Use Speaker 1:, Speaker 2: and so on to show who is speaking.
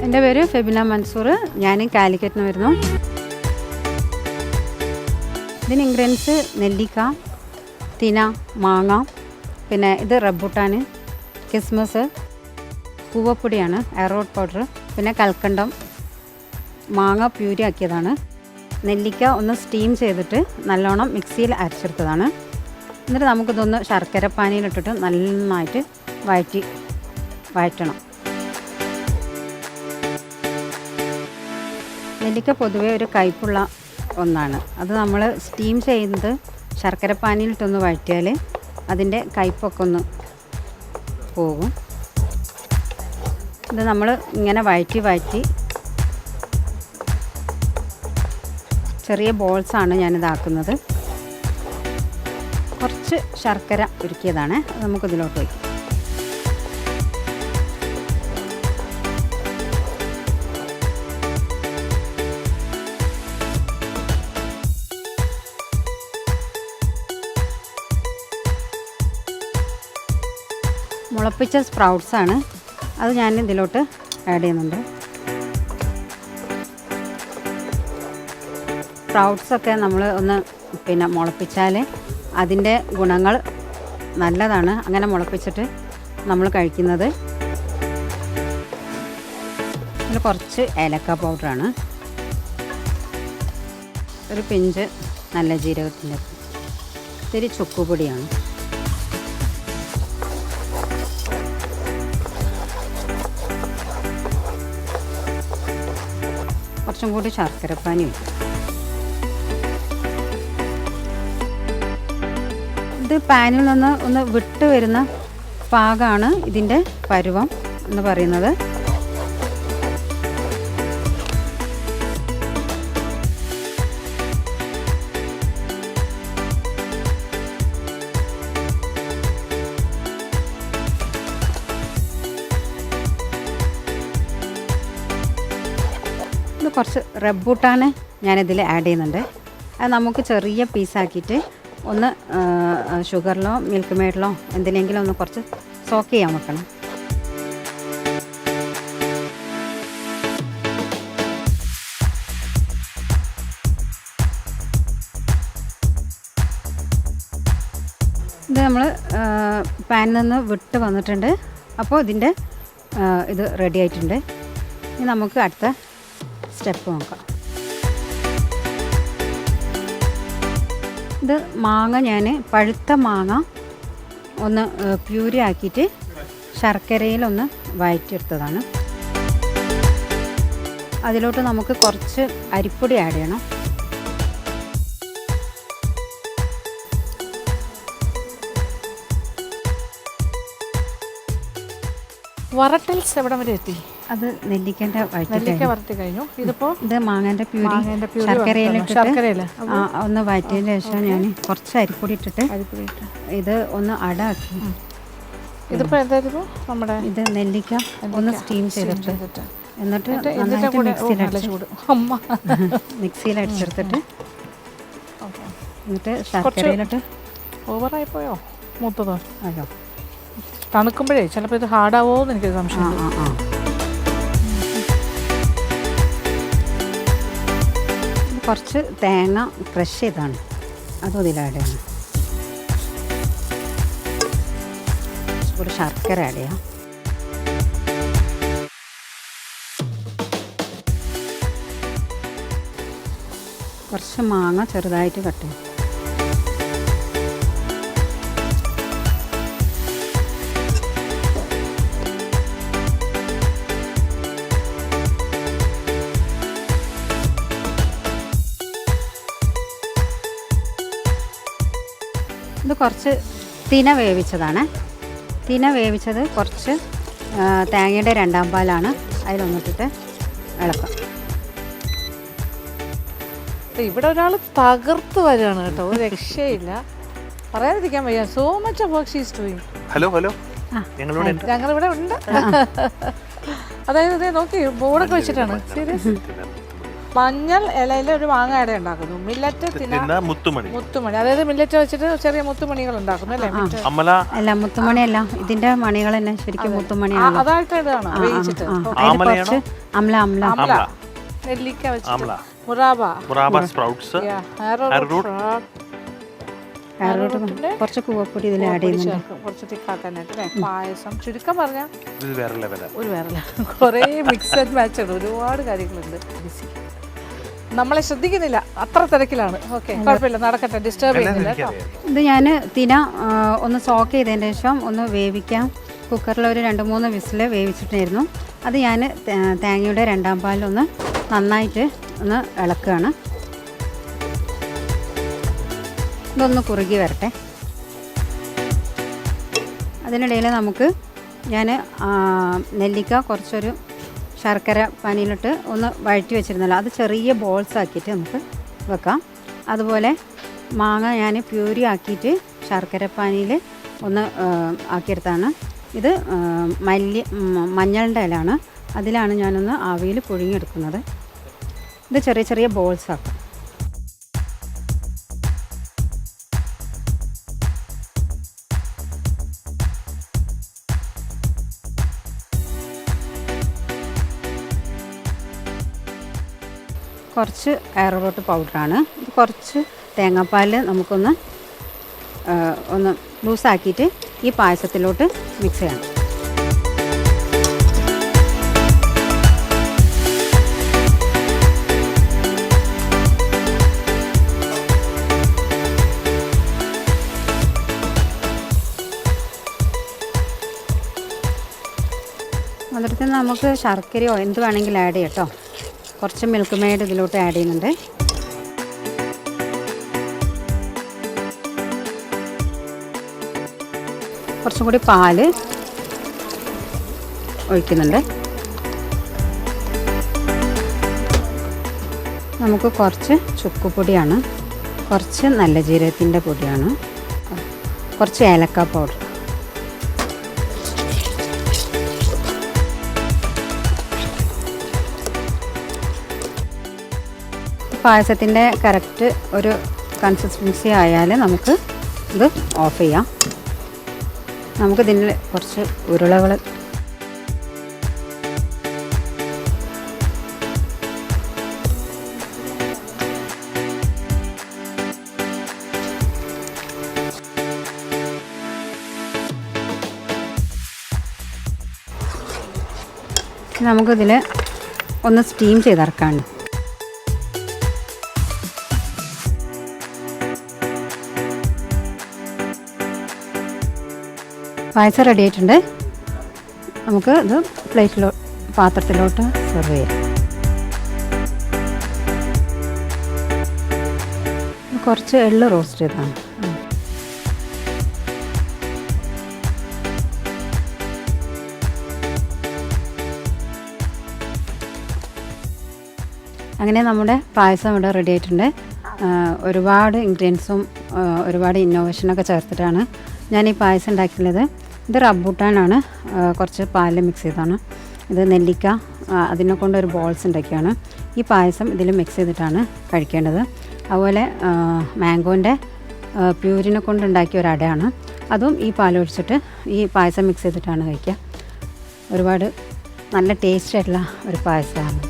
Speaker 1: എൻ്റെ പേര് ഫെബിന മൻസൂർ. ഞാൻ കാലിക്കറ്റിൽ നിന്ന് വരുന്നു. ഇതിന് ഇൻഗ്രീഡിയൻസ് നെല്ലിക്ക, തിന, മാങ്ങ, പിന്നെ ഇത് റംബൂട്ടാൻ, കിസ്മസ്, പൂവപ്പൊടിയാണ്, അറോട്ട് പൗഡർ, പിന്നെ കൽക്കണ്ടം, മാങ്ങ പ്യൂരി ആക്കിയതാണ്. നെല്ലിക്ക ഒന്ന് സ്റ്റീം ചെയ്തിട്ട് നല്ലോണം മിക്സിയിൽ അരച്ചെടുത്തതാണ്. എന്നിട്ട് നമുക്കിതൊന്ന് ശർക്കര പാനിയിലിട്ടിട്ട് നന്നായിട്ട് വഴറ്റണം. നെല്ലിക്ക പൊതുവേ ഒരു കയ്പുള്ള ഒന്നാണ്. അത് നമ്മൾ സ്റ്റീം ചെയ്യുന്നത് ശർക്കര പാനിയിലിട്ടൊന്ന് വഴറ്റിയാൽ അതിൻ്റെ കയ്പൊക്കെ ഒന്ന് പോകും. ഇത് നമ്മൾ ഇങ്ങനെ വഴറ്റി ചെറിയ ബോൾസാണ് ഞാനിതാക്കുന്നത്. കുറച്ച് ശർക്കര ഉരുക്കിയതാണ്, അത് നമുക്കിതിലോട്ട് വയ്ക്കും. മുളപ്പിച്ച സ്പ്രൗട്ട്സാണ്, അത് ഞാൻ ഇതിലോട്ട് ആഡ് ചെയ്യുന്നുണ്ട്. സ്പ്രൗട്ട്സൊക്കെ നമ്മൾ ഒന്ന് മുളപ്പിച്ചാൽ അതിൻ്റെ ഗുണങ്ങൾ നല്ലതാണ്. അങ്ങനെ മുളപ്പിച്ചിട്ട് നമ്മൾ കഴിക്കുന്നത്. ഇതിൽ കുറച്ച് ഏലക്ക പൗഡറാണ്, ഒരു പിഞ്ച് നല്ല ജീരകത്തിൻ്റെ, ഇത്തിരി ചുക്കുപൊടിയാണ്. കുറച്ചും കൂടി ശർക്കരപ്പാനി വയ്ക്കും. ഇത് പാനിൽ നിന്ന് ഒന്ന് വിട്ട് വരുന്ന പാകമാണ് ഇതിൻ്റെ പരുവം എന്ന് പറയുന്നത്. ഇത് കുറച്ച് റംബൂട്ടാൻ ഞാനിതിൽ ആഡ് ചെയ്യുന്നുണ്ട്. അത് നമുക്ക് ചെറിയ പീസാക്കിയിട്ട് ഒന്ന് ഷുഗറിലോ മിൽക്ക് മെയ്ഡിലോ എന്തിലെങ്കിലും ഒന്ന് കുറച്ച് സോക്ക് ചെയ്യാൻ വെക്കണം. ഇത് നമ്മൾ പാനിൽ നിന്ന് വിട്ട് വന്നിട്ടുണ്ട്. അപ്പോൾ ഇതിൻ്റെ ഇത് റെഡി ആയിട്ടുണ്ട്. ഇനി നമുക്ക് അടുത്ത സ്റ്റെപ്പ് നോക്കാം. ഇത് മാങ്ങ, ഞാൻ പഴുത്ത മാങ്ങ ഒന്ന് പ്യൂരി ആക്കിയിട്ട് ശർക്കരയിലൊന്ന് വഴറ്റിയെടുത്തതാണ്. അതിലോട്ട് നമുക്ക് കുറച്ച് അരിപ്പൊടി ആഡ് ചെയ്യണം.
Speaker 2: വറട്ടൽസ് എവിടെ വരെ എത്തി?
Speaker 1: അത് നെല്ലിക്ക
Speaker 2: വരട്ടി കഴിഞ്ഞു. ഇതിപ്പോൾ
Speaker 1: ഇത് മാങ്ങേൻ്റെ പ്യൂരി ശർക്കരയിൽ ഒന്ന് വഴറ്റിയതിന് ശേഷം ഞാൻ കുറച്ച് അരിപ്പൊടി ഇട്ടിട്ട് ഇത് ഒന്ന് അടാക്കി.
Speaker 2: ഇതിപ്പോൾ എന്തായിരുന്നു നമ്മുടെ
Speaker 1: ഇത് നെല്ലിക്ക ഒന്ന് സ്റ്റീം ചെയ്തിട്ട് എന്നിട്ട് മിക്സിയിൽ അടിച്ചെടുത്തിട്ട് എന്നിട്ട് ശർക്കരയിലിട്ട്.
Speaker 2: ഓവറായിപ്പോയോ മൂത്തതോ?
Speaker 1: അയ്യോ,
Speaker 2: തണുക്കുമ്പോഴേ ചിലപ്പോൾ ഇത് ഹാർഡാവോ എന്ന് എനിക്ക് സംശയം.
Speaker 1: കുറച്ച് തേങ്ങ ക്രഷ് ചെയ്താണ്, അതും ഇതിൽ ആഡ് ചെയ്യണം. ഒരു ശർക്കര ആഡ് ചെയ്യാം. കുറച്ച് മാങ്ങ ചെറുതായിട്ട് കട്ട് ചെയ്യും. ഇത് കുറച്ച് തിന വേവിച്ചതാണ്. തിന വേവിച്ചത് കുറച്ച് തേങ്ങയുടെ രണ്ടാം പാലാണ്, അതിലൊന്നിട്ടിട്ട് ഇളക്കാം.
Speaker 2: ഇവിടെ ഒരാൾ തകർത്ത് വരികയാണ് കേട്ടോ, ഒരു രക്ഷയില്ല, പറയാതിരിക്കാൻ വയ്യ. So much work she is doing.
Speaker 3: Hello
Speaker 2: ഞങ്ങളിവിടെ ഉണ്ട്. അതായത് നോക്കി ബോർഡൊക്കെ വെച്ചിട്ടാണ്. സീരിയസ് മഞ്ഞൾ ഇലയിൽ ഒരു മാങ്ങ അട ഉണ്ടാക്കുന്നു. മില്ലറ്റ് മുത്തുമണി, അതായത് മില്ലറ്റ് വെച്ചിട്ട് ചെറിയ മുത്തുമണികൾ ഉണ്ടാക്കുന്നു അല്ലേ?
Speaker 1: അല്ല, മുത്തുമണി അല്ല, ഇതിന്റെ മണികൾ തന്നെ ശരിക്കും മുത്തുമണിയാണ്.
Speaker 2: അതായിട്ട് ഇതാണ് വേവിച്ചിട്ട്.
Speaker 1: കുറച്ച് അമ്ല അമ്ല
Speaker 2: അമ്ല, നെല്ലിക്ക വെച്ചിട്ട് മുറാബ സ്പ്രൗട്ട്സ്,
Speaker 1: കുറച്ച് കൂവപ്പൊടി ഇതിൽ ആഡ് ചെയ്യുന്നുണ്ട്,
Speaker 2: കുറച്ച് തിക്കാക്കാനായിട്ട്. പായസം ചുരുക്കം പറഞ്ഞാൽ ഒരു വേറെ കുറേ മിക്സ് ആൻഡ് മാച്ച് ആണ്, ഒരുപാട് കാര്യങ്ങളുണ്ട്. നമ്മളെ ശ്രദ്ധിക്കുന്നില്ല, അത്ര തിരക്കിലാണ്. ഓക്കെ, കുഴപ്പമില്ല, നടക്കട്ടെ, ഡിസ്റ്റർബ് ചെയ്യുന്നില്ല കേട്ടോ.
Speaker 1: ഇത് ഞാൻ തിന ഒന്ന് സോക്ക് ചെയ്തതിന് ശേഷം ഒന്ന് വേവിക്കാം. കുക്കറിൽ ഒരു 2-3 വിസിൽ വേവിച്ചിട്ടായിരുന്നു. അത് ഞാൻ തേങ്ങയുടെ 2ാം പാലിലൊന്ന് നന്നായിട്ട് ഒന്ന് ഇളക്കുകയാണ്. ഇതൊന്ന് കുറുകി വരട്ടെ. അതിനിടയിൽ ഞാൻ നെല്ലിക്ക കുറച്ചൊരു ശർക്കര പാനിയിലിട്ട് ഒന്ന് വഴറ്റി വെച്ചിരുന്നല്ലോ, അത് ചെറിയ ബോൾസ് ആക്കിയിട്ട് നമുക്ക് വെക്കാം. അതുപോലെ മാങ്ങ ഞാൻ പ്യൂരി ആക്കിയിട്ട് ശർക്കര പാനിയിൽ ഒന്ന് ആക്കിയെടുത്താണ്. ഇത് മഞ്ഞളുടെ ഇലയാണ്, അതിലാണ് ഞാനൊന്ന് ആവിയിൽ പുഴുങ്ങിയെടുക്കുന്നത്. ഇത് ചെറിയ ചെറിയ ബോൾസ് ആക്കും. കുറച്ച് അരറോട്ട് പൗഡറാണ്. ഇത് കുറച്ച് തേങ്ങാപ്പാൽ നമുക്കൊന്ന് ലൂസാക്കിയിട്ട് ഈ പായസത്തിലോട്ട് മിക്സ് ചെയ്യണം. അതിടത്ത് നമുക്ക് ശർക്കരയോ എന്ത് വേണമെങ്കിലും ആഡ് ചെയ്യാം കേട്ടോ. കുറച്ച് മിൽക്ക് മെയ്ഡ് ഇതിലോട്ട് ആഡ് ചെയ്യുന്നുണ്ട്. കുറച്ചും കൂടി പാല് ഒഴിക്കുന്നുണ്ട്. നമുക്ക് കുറച്ച് ചുക്കുപൊടിയാണ്, കുറച്ച് നല്ല ജീരകത്തിൻ്റെ പൊടിയാണ്, കുറച്ച് ഏലക്ക പൗഡർ. പായസത്തിൻ്റെ കറക്റ്റ് ഒരു കൺസിസ്റ്റൻസി ആയാൽ നമുക്ക് ഇത് ഓഫ് ചെയ്യാം. നമുക്കിതിൽ കുറച്ച് ഉരുളകൾ നമുക്കിതിൽ ഒന്ന് സ്റ്റീം ചെയ്തിറക്കാണ്. പായസം റെഡി ആയിട്ടുണ്ട്. നമുക്ക് ഇത് പാത്രത്തിലോട്ട് സെർവ് ചെയ്യാം. കുറച്ച് എള്ള് റോസ്റ്റ് ചെയ്താണ്. അങ്ങനെ നമ്മുടെ പായസം ഇവിടെ റെഡി ആയിട്ടുണ്ട്. ഒരുപാട് ഇൻഗ്രീഡിയൻസും ഒരുപാട് ഇന്നോവേഷനൊക്കെ ചേർത്തിട്ടാണ് ഞാൻ ഈ പായസം ഉണ്ടാക്കിയുള്ളത്. ഇത് റംബൂട്ടാനാണ്, കുറച്ച് പാലിൽ മിക്സ് ചെയ്താണ്. ഇത് നെല്ലിക്ക, അതിനെ കൊണ്ട് ഒരു ബോൾസ് ഉണ്ടാക്കിയാണ്. ഈ പായസം ഇതിൽ മിക്സ് ചെയ്തിട്ടാണ് കഴിക്കേണ്ടത്. അതുപോലെ മാംഗോൻ്റെ പ്യൂരിനെ കൊണ്ട് ഉണ്ടാക്കിയ ഒരു അടയാണ്, അതും ഈ പാലൊഴിച്ചിട്ട് ഈ പായസം മിക്സ് ചെയ്തിട്ടാണ് കഴിക്കുക. ഒരുപാട് നല്ല ടേസ്റ്റ് ആയിട്ടുള്ള ഒരു പായസമാണ്.